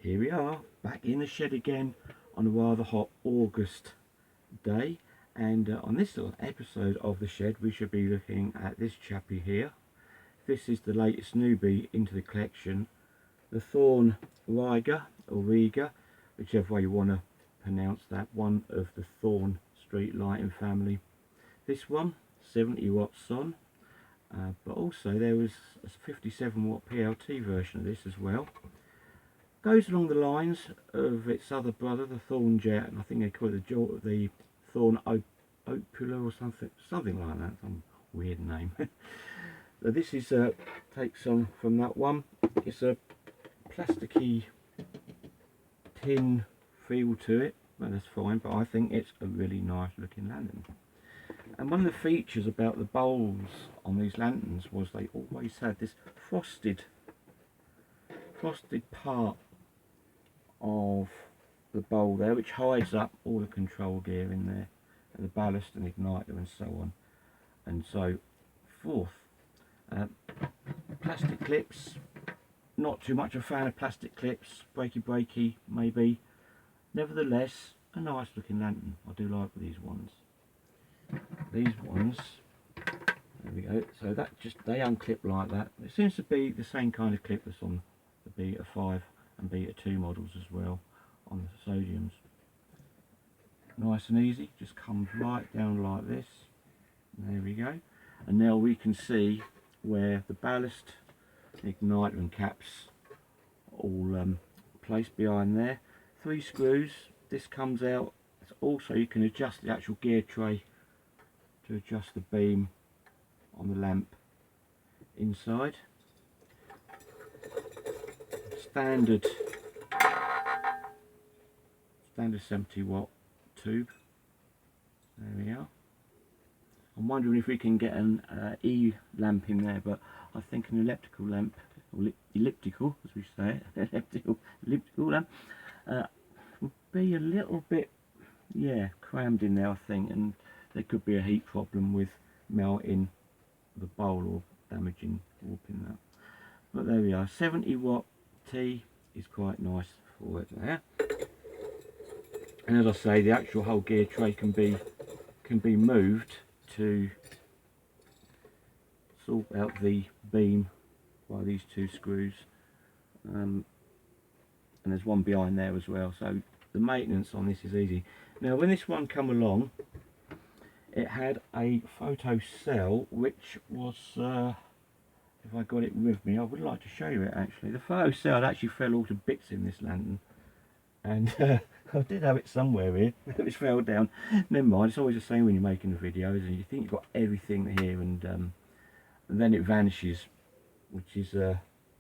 Here we are, back in the shed again on a rather hot August day, and on this little episode of the shed we should be looking at this chappie here. This is the latest newbie into the collection, the THORN RIGA or RIGA, whichever way you want to pronounce that, one of the THORN street lighting family. This one 70 watts on, but also there was a 57 watt PLT version of this as well. Goes along the lines of its other brother, the THORN Jet, and I think they call it the THORN Opula or something like that, some weird name. So this is takes on from that one. It's a plasticky tin feel to it, but that's fine. But I think it's a really nice looking lantern. And one of the features about the bowls on these lanterns was they always had this frosted part of the bowl there, which hides up all the control gear in there, and the ballast and igniter and so on and so forth. Plastic clips, not too much a fan of plastic clips, breaky maybe, nevertheless a nice looking lantern. I do like these ones. These ones, there we go, so that they unclip like that. It seems to be the same kind of clip that's on the Beta 5 and Beta 2 models as well on the sodiums. Nice and easy, just comes right down like this. There we go. And now we can see where the ballast, igniter and caps all placed behind there. 3 screws. This comes out. Also you can adjust the actual gear tray to adjust the beam on the lamp inside. Standard 70 watt tube. There we are. I'm wondering if we can get an E lamp in there, but I think an elliptical lamp, or elliptical as we say it, elliptical lamp, would be a little bit, yeah, crammed in there I think, and there could be a heat problem with melting the bowl or damaging, warping that. But there we are, 70 watt T is quite nice for it there. And as I say, the actual whole gear tray can be moved to sort out the beam by these 2 screws, and there's one behind there as well, so the maintenance on this is easy. Now when this one come along, it had a photo cell which was, if I got it with me I would like to show you it actually. The photo cell actually fell all to bits in this lantern, and I did have it somewhere here, it fell down. Never mind, it's always the same when you're making the videos and you think you've got everything here, and then it vanishes, which is,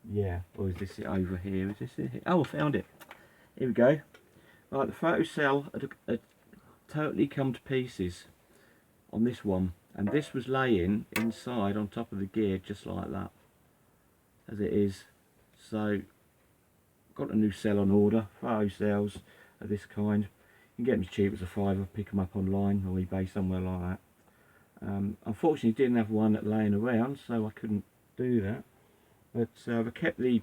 yeah, or is this it over here? Is this it here? Oh, I found it. Here we go. Right, the photo cell had totally come to pieces on this one, and this was laying inside on top of the gear just like that, as it is. So, got a new cell on order. Photo cells of this kind, you can get them as cheap as a £5, pick them up online or eBay, somewhere like that. Unfortunately didn't have one laying around, so I couldn't do that, but I kept the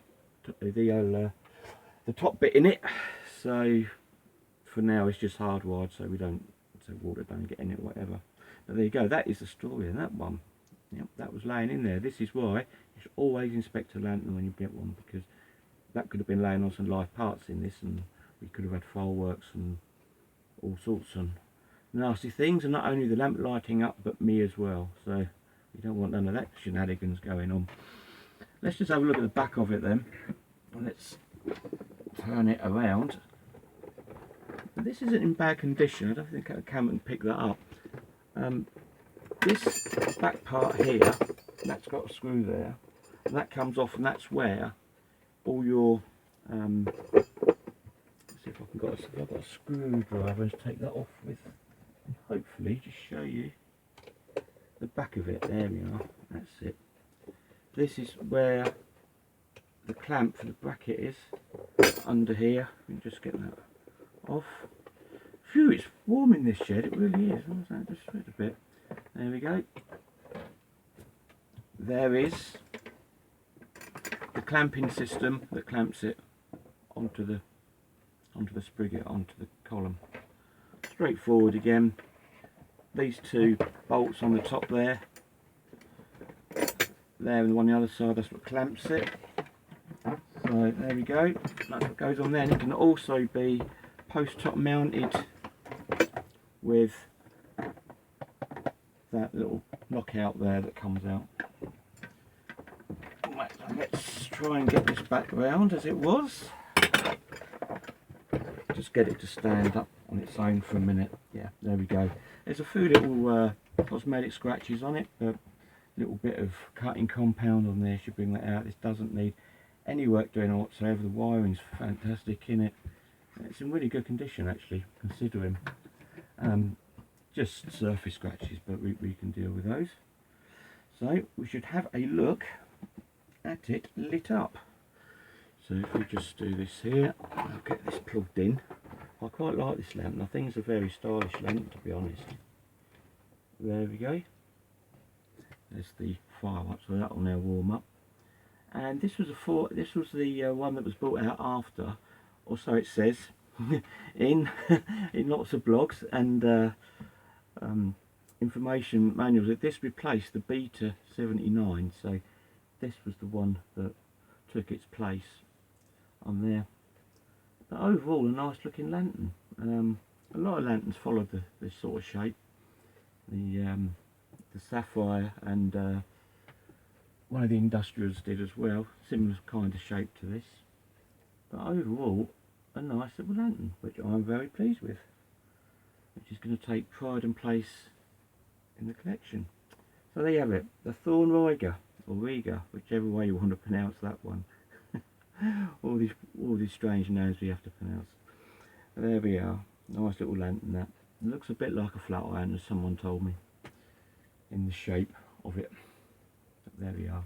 top bit in it, so for now it's just hardwired, so water don't get in it or whatever. But there you go, that is the story of that one. Yep, that was laying in there. This is why you should always inspect a lantern when you get one, because that could have been laying on some live parts in this, and we could have had fireworks and all sorts of nasty things, and not only the lamp lighting up but me as well, so you don't want none of that shenanigans going on. Let's just have a look at the back of it then. Let's turn it around. This isn't in bad condition, I don't think a camera can pick that up. This back part here, that's got a screw there, and that comes off, and that's where all your let's see if I've got a screwdriver to take that off with, and hopefully just show you the back of it. There we are, that's it. This is where the clamp for the bracket is, under here. We can just get that off. Phew, it's warm in this shed, it really is. Just sweat a bit. There we go. There is the clamping system that clamps it onto the spriget, onto the column. Straightforward again. These two bolts on the top there, and the one on the other side, that's what clamps it. So there we go, that's what goes on there. And it can also be post top mounted with that little knockout there that comes out. Right, so let's try and get this back round as it was. Just get it to stand up on its own for a minute. Yeah, there we go. There's a few little cosmetic scratches on it, but a little bit of cutting compound on there should bring that out. This doesn't need any work doing whatsoever. The wiring's fantastic in it. It's in really good condition actually, considering. Just surface scratches, but we can deal with those. So we should have a look at it lit up. So if we just do this here, I'll get this plugged in. I quite like this lamp. I think it's a very stylish lamp, to be honest. There we go. There's the fire up, so that will now warm up. And this was the one that was brought out after, or so it says, in lots of blogs and information manuals, that this replaced the Beta 79. So this was the one that took its place on there. But overall, a nice looking lantern. A lot of lanterns followed this sort of shape. The sapphire and one of the industrials did as well, similar kind of shape to this. But overall, a nice little lantern, which I'm very pleased with, which is going to take pride and place in the collection. So there you have it, the THORN RIGA, or RIGA, whichever way you want to pronounce that one. all these strange names we have to pronounce. There we are, nice little lantern that. It looks a bit like a flat iron, as someone told me, in the shape of it. But there we are.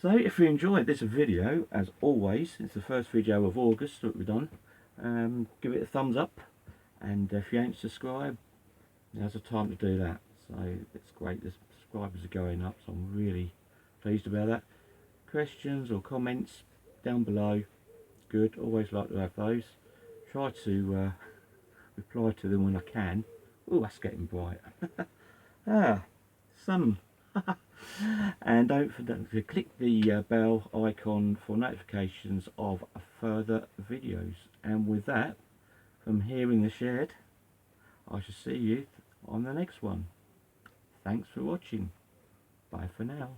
So if you enjoyed this video, as always, it's the first video of August that we've done, give it a thumbs up, and if you ain't subscribed, now's the time to do that. So it's great, the subscribers are going up, so I'm really pleased about that. Questions or comments down below, good, always like to have those. Try to reply to them when I can. Oh, that's getting bright. Sun. And don't forget to click the bell icon for notifications of further videos. And with that, from here in the shed, I shall see you on the next one. Thanks for watching. Bye for now.